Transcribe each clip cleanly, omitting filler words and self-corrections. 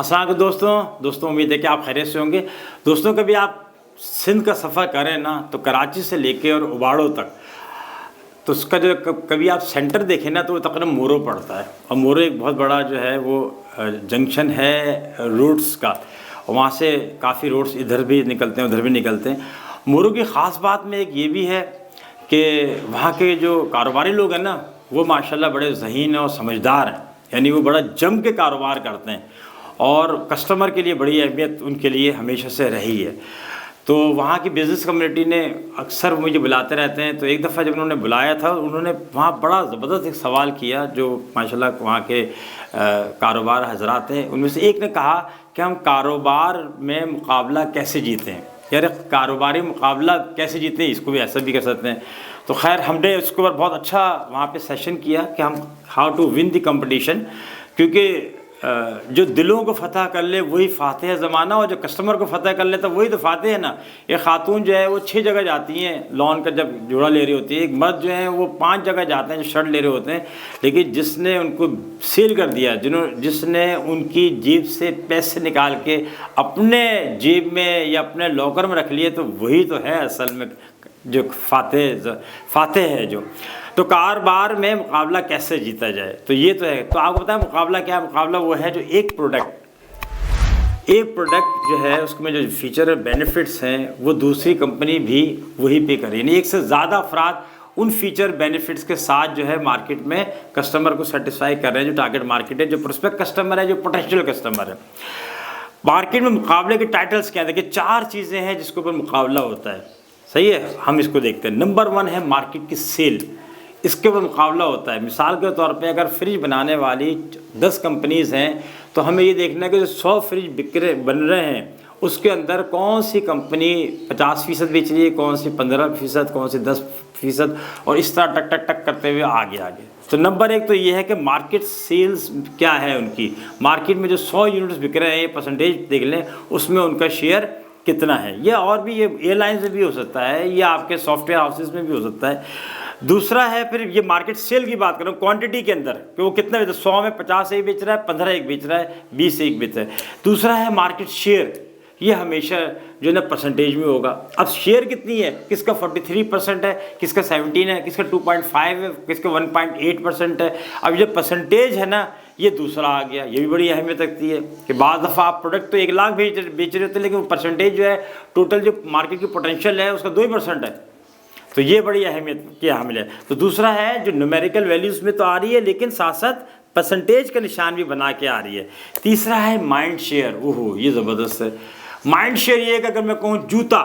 अस्सलाम वालेकुम दोस्तों उम्मीद है कि आप खैरियत से होंगे। दोस्तों कभी आप सिंध का सफ़र करें ना तो कराची से लेके और उबाड़ो तक तो उसका जो कभी आप सेंटर देखें ना तो वो तकरीबन मोरो पड़ता है। और मोरो एक बहुत बड़ा जो है वो जंक्शन है रोड्स का, और वहाँ से काफ़ी रोड्स इधर भी निकलते हैं उधर भी निकलते हैं। मोरो की ख़ास बात में एक ये भी है कि वहाँ के जो कारोबारी लोग हैं ना वो माशाल्लाह बड़े ज़हीन और समझदार हैं, यानी वो बड़ा जम के कारोबार करते हैं और कस्टमर के लिए बड़ी अहमियत उनके लिए हमेशा से रही है। तो वहाँ की बिज़नेस कम्युनिटी ने अक्सर मुझे बुलाते रहते हैं। तो एक दफ़ा जब उन्होंने बुलाया था उन्होंने वहाँ बड़ा ज़बरदस्त एक सवाल किया जो माशाल्लाह वहाँ के कारोबार हजरात हैं, उनमें से एक ने कहा कि हम कारोबार में मुकाबला कैसे जीतें। यार कारोबारी मुकाबला कैसे जीतें, इसको भी ऐसा भी कर सकते हैं। तो खैर हमने उसके ऊपर बहुत अच्छा वहाँ पे सेशन किया कि हम how to win the competition, क्योंकि जो दिलों को फ़तह कर ले वही फ़ातिह ज़माना, और जो कस्टमर को फ़तह कर ले तो वही तो फ़ातिह है ना। ये ख़ातून जो है वो 6 जगह जाती हैं लॉन का जब जोड़ा ले रही होती है, एक मर्द जो है वो 5 जगह जाते हैं जो शर्ट ले रहे होते हैं। लेकिन जिसने उनको सेल कर दिया, जिसने उनकी जेब से पैसे निकाल के अपने जेब में या अपने लॉकर में रख लिए, तो वही तो है असल में जो फ़ातिह है। जो तो कारोबार में मुकाबला कैसे जीता जाए, तो ये तो है। तो आपको पता है मुकाबला क्या है? मुकाबला वो है जो एक प्रोडक्ट जो है उसमें जो फीचर और बेनिफिट्स हैं वो दूसरी कंपनी भी वही पे करे, यानी एक से ज़्यादा अफराद उन फीचर बेनिफिट्स के साथ जो है मार्केट में कस्टमर को सेटिस्फाई कर रहे हैं। जो टारगेट मार्केट है, जो प्रोस्पेक्ट कस्टमर है, जो पोटेंशियल कस्टमर है। मार्केट में मुकाबले के टाइटल्स क्या है? देखिए 4 चीज़ें हैं जिसके ऊपर मुकाबला होता है, सही है। हम इसको देखते हैं। नंबर 1 है मार्केट की सेल, इसके ऊपर मुकाबला होता है। मिसाल के तौर पे अगर फ्रिज बनाने वाली 10 कंपनीज़ हैं तो हमें ये देखना है कि जो 100 फ्रिज बन रहे हैं उसके अंदर कौन सी कंपनी 50% बेच रही है, कौन सी 15%, कौन सी 10%, और इस तरह टक टक टक करते हुए आगे। तो नंबर 1 तो ये है कि मार्केट सेल्स क्या है उनकी। मार्केट में जो 100 यूनिट्स बिक रहे हैं, ये परसेंटेज देख लें, उसमें उनका शेयर कितना है। ये और भी, ये एयरलाइंस में भी हो सकता है, या आपके सॉफ्टवेयर हाउसेज में भी हो सकता है। दूसरा है फिर ये मार्केट सेल की बात करूँ क्वांटिटी के अंदर कि वो कितना बेच रहा है। 100 में 50 एक बेच रहा है, 15 एक बेच रहा है, 20 एक बेच रहा है। दूसरा है मार्केट शेयर, ये हमेशा जो है ना परसेंटेज में होगा। अब शेयर कितनी है, किसका 43% है, किसका 17 है, किसका 2.5 है, किसका 1.8% है। अब ये परसेंटेज है ना, ये दूसरा आ गया। ये भी बड़ी अहमियत रखती है कि बाज़ दफ़ा आप प्रोडक्ट तो 1 लाख बेच रहे होते हैं, लेकिन परसेंटेज जो है टोटल जो मार्केट की पोटेंशियल है उसका 2% है। तो ये बड़ी अहमियत की हामिल है। तो दूसरा है जो न्यूमेरिकल वैल्यूज़ में तो आ रही है, लेकिन साथ साथ परसेंटेज का निशान भी बना के आ रही है। तीसरा है माइंड शेयर। ओहो, ये ज़बरदस्त है। माइंड शेयर ये है कि अगर मैं कहूँ जूता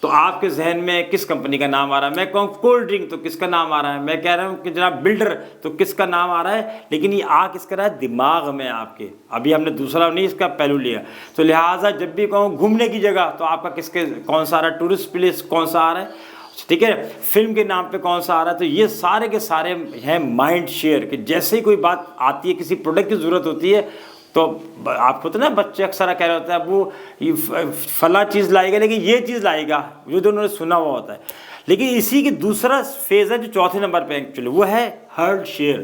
तो आपके जहन में किस कंपनी का नाम आ रहा है, मैं कहूँ कोल्ड ड्रिंक तो किसका नाम आ रहा है, मैं कह रहा हूँ कि जनाब बिल्डर तो किसका नाम आ रहा है, लेकिन ये आ किसका रहा है, दिमाग में आपके। अभी हमने दूसरा नहीं इसका पहलू लिया। तो लिहाजा जब भी कहूँ घूमने की जगह तो आपका किसके कौन सा आ रहा है, टूरिस्ट प्लेस कौन सा आ रहा है, ठीक है, फिल्म के नाम पे कौन सा आ रहा है। तो ये सारे के सारे हैं माइंड शेयर कि जैसे ही कोई बात आती है, किसी प्रोडक्ट की ज़रूरत होती है, तो आपको तो ना बच्चे अक्सर कह रहे होते हैं वो ये फला चीज़ लाएगा, लेकिन ये चीज़ लाएगा जो तो उन्होंने सुना हुआ होता है। लेकिन इसी की दूसरा फेज़ है जो चौथे नंबर पे एक्चुअली वो है हार्ट शेयर,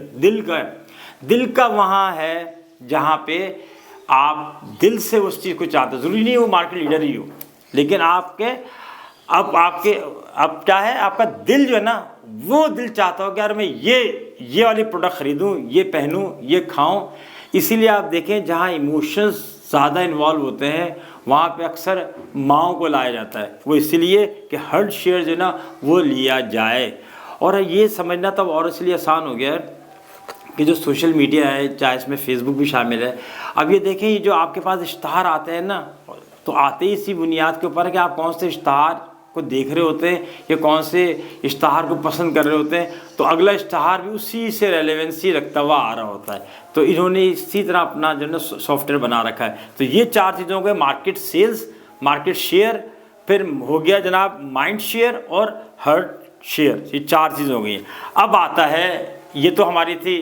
दिल का वहाँ है जहाँ पे आप दिल से उस चीज़ को चाहते हो। ज़रूरी नहीं वो मार्केट लीडर ही हो, लेकिन अब क्या है, आपका दिल जो है ना वो दिल चाहता हो कि यार मैं ये वाली प्रोडक्ट ख़रीदूँ, ये पहनूँ, ये खाऊँ। इसीलिए आप देखें जहाँ इमोशंस ज़्यादा इन्वॉल्व होते हैं वहाँ पे अक्सर माँओं को लाया जाता है। वो इसीलिए कि हर शेयर जो है ना वो लिया जाए। और ये समझना तब और इसलिए आसान हो गया है कि जो सोशल मीडिया है, चाहे इसमें फेसबुक भी शामिल है। अब ये देखें, ये जो आपके पास इश्तहार आते हैं ना, तो आते ही इसी बुनियाद के ऊपर है कि आप कौन से इश्तहार को देख रहे होते हैं या कौन से इश्तहार को पसंद कर रहे होते हैं, तो अगला इश्तहार भी उसी से रेलेवेंसी रखता हुआ आ रहा होता है। तो इन्होंने इसी तरह अपना जो है ना सॉफ्टवेयर बना रखा है। तो ये 4 चीज़ों के मार्केट सेल्स, मार्केट शेयर, फिर हो गया जनाब माइंड शेयर और हार्ट शेयर, ये 4 चीज़ें हो गई हैं। अब आता है, ये तो हमारी थी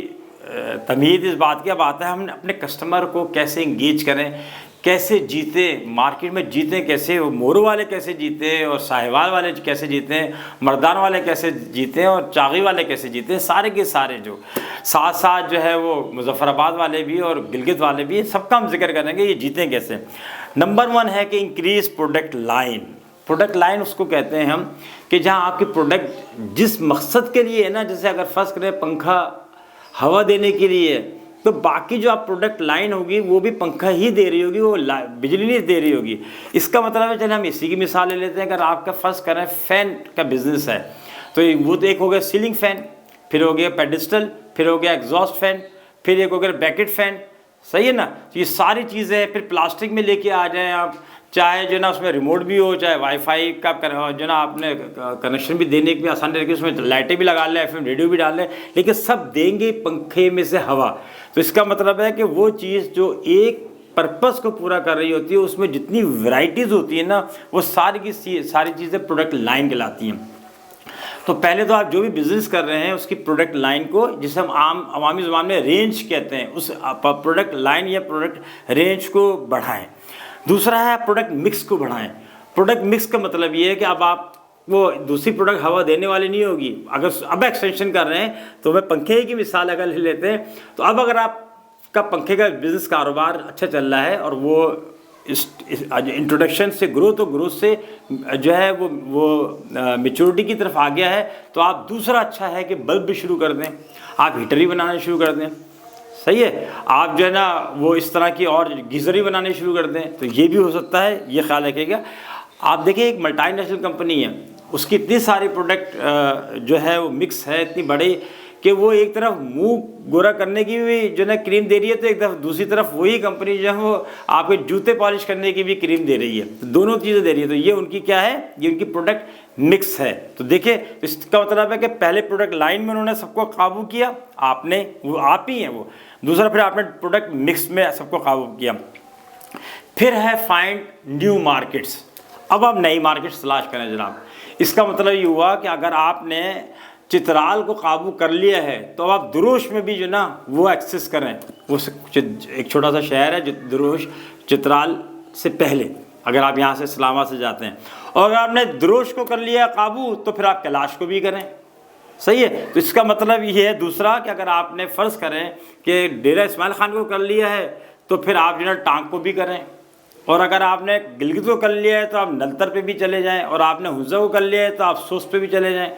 तमीज़ इस बात की, अब आता है हम अपने कस्टमर को कैसे इंगेज करें, कैसे जीते, मार्केट में जीते कैसे, वो मोरू वाले कैसे जीते और साहिवाल वाले कैसे जीते, मर्दान वाले कैसे जीते और चागी वाले कैसे जीते, सारे के सारे जो साथ साथ जो है वो मुजफ्फराबाद वाले भी और गिलगित वाले भी, सबका हम जिक्र करेंगे ये जीते कैसे। नंबर 1 है कि increase product line. Product line उसको कहते हैं हम कि जहाँ आपके प्रोडक्ट जिस मकसद के लिए है ना, जैसे अगर फर्स्ट करें पंखा हवा देने के लिए, तो बाकी जो आप प्रोडक्ट लाइन होगी वो भी पंखा ही दे रही होगी, वो बिजली नहीं दे रही होगी। इसका मतलब है, चलिए हम इसी की मिसाल ले लेते हैं। अगर आपका फर्स्ट करें फैन का बिजनेस है तो वो तो एक हो गया सीलिंग फैन, फिर हो गया पेडिस्टल, फिर हो गया एग्जॉस्ट फैन, फिर एक हो गया बैकेट फैन, सही है ना। तो ये सारी चीज़ें फिर प्लास्टिक में लेके आ जाएं आप, चाहे जो ना उसमें रिमोट भी हो, चाहे वाईफाई का जो ना आपने कनेक्शन भी देने की भी आसान तरीके, उसमें लाइटें भी लगा लें, फिर रेडियो भी डाल लें, लेकिन सब देंगे पंखे में से हवा। तो इसका मतलब है कि वो चीज़ जो एक पर्पस को पूरा कर रही होती है, उसमें जितनी वैरायटीज़ होती है ना, वो सारी की सारी चीज़ें प्रोडक्ट लाइन कहलाती हैं। तो पहले तो आप जो भी बिज़नेस कर रहे हैं उसकी प्रोडक्ट लाइन को, जिसे हम आम अवामी ज़ुबान में रेंज कहते हैं, उस प्रोडक्ट लाइन या प्रोडक्ट रेंज को बढ़ाएं। दूसरा है प्रोडक्ट मिक्स को बढ़ाएं। प्रोडक्ट मिक्स का मतलब ये है कि अब आप वो दूसरी प्रोडक्ट हवा देने वाली नहीं होगी। अगर अब एक्सटेंशन कर रहे हैं तो मैं पंखे की मिसाल अगर ले लेते हैं, तो अब अगर आपका पंखे का बिज़नेस कारोबार अच्छा चल रहा है और वो इंट्रोडक्शन से ग्रोथ और ग्रोथ से जो है वो मेच्योरिटी की तरफ आ गया है, तो आप दूसरा अच्छा है कि बल्ब भी शुरू कर दें, आप हीटर ही बनाना शुरू कर दें, सही है। आप जो है ना वो इस तरह की और गीज़र ही बनाने शुरू कर दें, तो ये भी हो सकता है, ये ख्याल रखिएगा। आप देखिए एक मल्टीनेशनल कंपनी है, उसकी इतनी सारी प्रोडक्ट जो है वो मिक्स है, इतनी बड़ी कि वो एक तरफ मुंह गोरा करने की भी जो है क्रीम दे रही है, तो एक तरफ दूसरी तरफ वही कंपनी जो है वो आपके जूते पॉलिश करने की भी क्रीम दे रही है, तो दोनों चीज़ें दे रही है। तो ये उनकी क्या है, ये उनकी प्रोडक्ट मिक्स है। तो देखिए इसका मतलब है कि पहले प्रोडक्ट लाइन में उन्होंने सबको काबू किया, आपने, वो आप ही हैं वो। दूसरा फिर आपने प्रोडक्ट मिक्स में सबको काबू किया। फिर है फाइंड न्यू मार्केट्स। अब आप नई मार्केट्स तलाश करें जनाब। इसका मतलब ये हुआ कि अगर आपने चित्राल को काबू कर लिया है तो अब आप दुरुश में भी जो ना वो एक्सेस करें। वो एक छोटा सा शहर है दुरुश, चित्राल से पहले अगर आप यहाँ से इस्लामाबाद से जाते हैं, और अगर आपने दुरुश को कर लिया काबू तो फिर आप कैलाश को भी करें, सही है। तो इसका मतलब ये है दूसरा कि अगर आपने फ़र्ज़ करें कि डेरा इस्माइल ख़ान को कर लिया है तो फिर आप जो है टांग को भी करें, और अगर आपने गिलगित को कर लिया है तो आप नलतर पे भी चले जाएं, और आपने हुज़ा को कर लिया है तो आप सोस पे भी चले जाएं।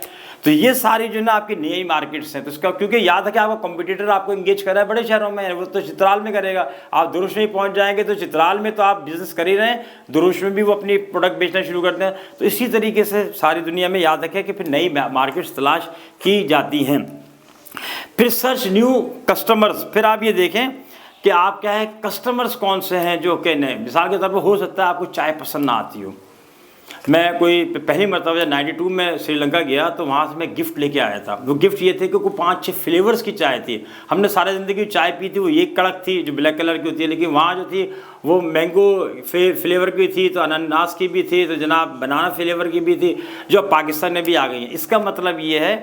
तो ये सारी जो ना आपकी नई मार्केट्स हैं। तो इसका क्योंकि याद है कि आपका कॉम्पिटिटर आपको इंगेज कर रहा है बड़े शहरों में, वो तो चित्राल में करेगा, आप दुरुश में ही पहुँच जाएंगे, तो चित्राल में तो आप बिज़नेस कर ही रहे हैं, दुरुश में भी वो अपनी प्रोडक्ट बेचना शुरू करते हैं। तो इसी तरीके से सारी दुनिया में याद रखें कि फिर नई मार्केट्स तलाश की जाती हैं। फिर सर्च न्यू कस्टमर्स। फिर आप ये देखें कि आप क्या है, कस्टमर्स कौन से हैं जो कि नए। मिसाल के तौर पर हो सकता है आपको चाय पसंद ना आती हो। मैं कोई पहली मरतबा 92 में श्रीलंका गया तो वहाँ से मैं गिफ्ट लेके आया था। वो गिफ्ट ये थे कि कोई 5-6 फ्लेवर्स की चाय थी। हमने सारी ज़िंदगी चाय पी थी, वो एक कड़क थी जो ब्लैक कलर की होती है, लेकिन वहाँ जो थी वो मैंगो फ्लेवर की थी, तो अनानास की भी थी, तो जनाब बनाना फ्लेवर की भी थी, जो पाकिस्तान में भी आ गई हैं। इसका मतलब ये है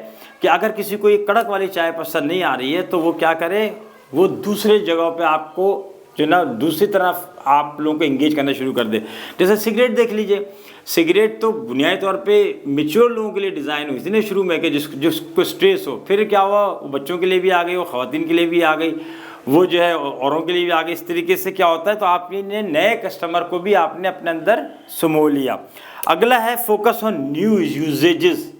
कि अगर किसी को ये कड़क वाली चाय पसंद नहीं आ रही है तो वो क्या करे, वो दूसरे जगहों पे आपको जो ना दूसरी तरफ आप लोगों को इंगेज करना शुरू कर दे। जैसे सिगरेट देख लीजिए, सिगरेट तो बुनियादी तौर पे मैच्योर लोगों के लिए डिज़ाइन हुई थी ना शुरू में, कि जिसको स्ट्रेस हो। फिर क्या हुआ, वो बच्चों के लिए भी आ गई, वो ख़वातीन के लिए भी आ गई, वो जो है औरों के लिए भी आ गई। इस तरीके से क्या होता है, तो आपने नए कस्टमर को भी आपने अपने अंदर समो लिया। अगला है फोकस ऑन न्यू यूजेजेस।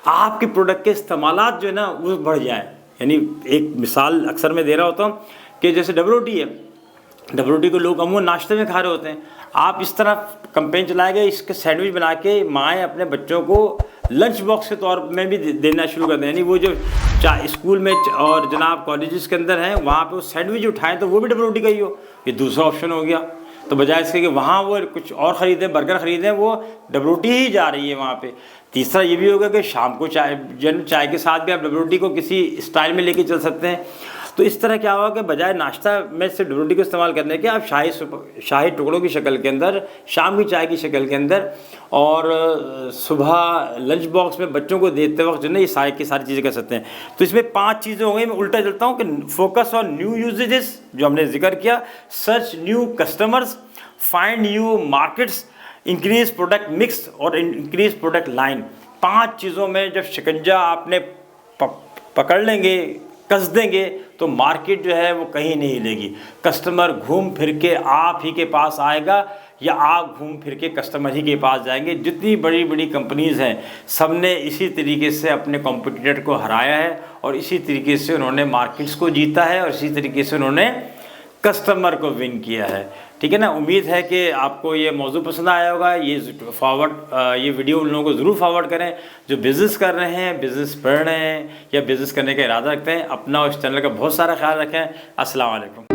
आपके प्रोडक्ट के इस्तेमालात जो है ना वो बढ़ जाए। यानी एक मिसाल अक्सर मैं दे रहा होता हूँ कि जैसे डबल रोटी है, डबल रोटी को लोग अमूमन नाश्ते में खा रहे होते हैं। आप इस तरह कैंपेन चलाए गए, इसके सैंडविच बना के माएँ अपने बच्चों को लंच बॉक्स के तौर में भी देना शुरू कर दें। यानी वो जो स्कूल में और जनाब कॉलेजेस के अंदर हैं वहाँ पे वो सैंडविच उठाएं तो वो भी डबल रोटी का ही हो। ये दूसरा ऑप्शन हो गया। तो बजाय इसके कि वहाँ वो कुछ और ख़रीदें, बर्गर ख़रीदें, वो डबल रोटी ही जा रही है वहाँ पे। तीसरा ये भी होगा कि शाम को चाय के साथ भी आप डबल रोटी को किसी स्टाइल में लेके चल सकते हैं। तो इस तरह क्या हुआ कि बजाय नाश्ता में से रोटी को इस्तेमाल करने के आप शाही टुकड़ों की शक्ल के अंदर, शाम की चाय की शक्ल के अंदर और सुबह लंच बॉक्स में बच्चों को देते वक्त जो है ये सारी की सारी चीज़ें कर सकते हैं। तो इसमें 5 चीज़ें हो गई। मैं उल्टा चलता हूँ कि फोकस ऑन न्यू यूजेजेस जो हमने जिक्र किया, search new customers, find new markets, increase product mix और इंक्रीज प्रोडक्ट लाइन। 5 चीज़ों में जब शिकंजा आपने पकड़ लेंगे, कस देंगे, तो मार्केट जो है वो कहीं नहीं हिलेगी। कस्टमर घूम फिर के आप ही के पास आएगा या आप घूम फिर के कस्टमर ही के पास जाएंगे। जितनी बड़ी बड़ी कंपनीज़ हैं सब ने इसी तरीके से अपने कॉम्पिटिटर को हराया है और इसी तरीके से उन्होंने मार्केट्स को जीता है और इसी तरीके से उन्होंने कस्टमर को विन किया है। ठीक है ना। उम्मीद है कि आपको ये मौजू पसंद आया होगा। ये वीडियो उन लोगों को ज़रूर फॉरवर्ड करें जो बिज़नेस कर रहे हैं, बिज़नेस पढ़ रहे हैं या बिज़नेस करने का इरादा रखते हैं। अपना और इस चैनल का बहुत सारा ख्याल रखें। अस्सलाम वालेकुम।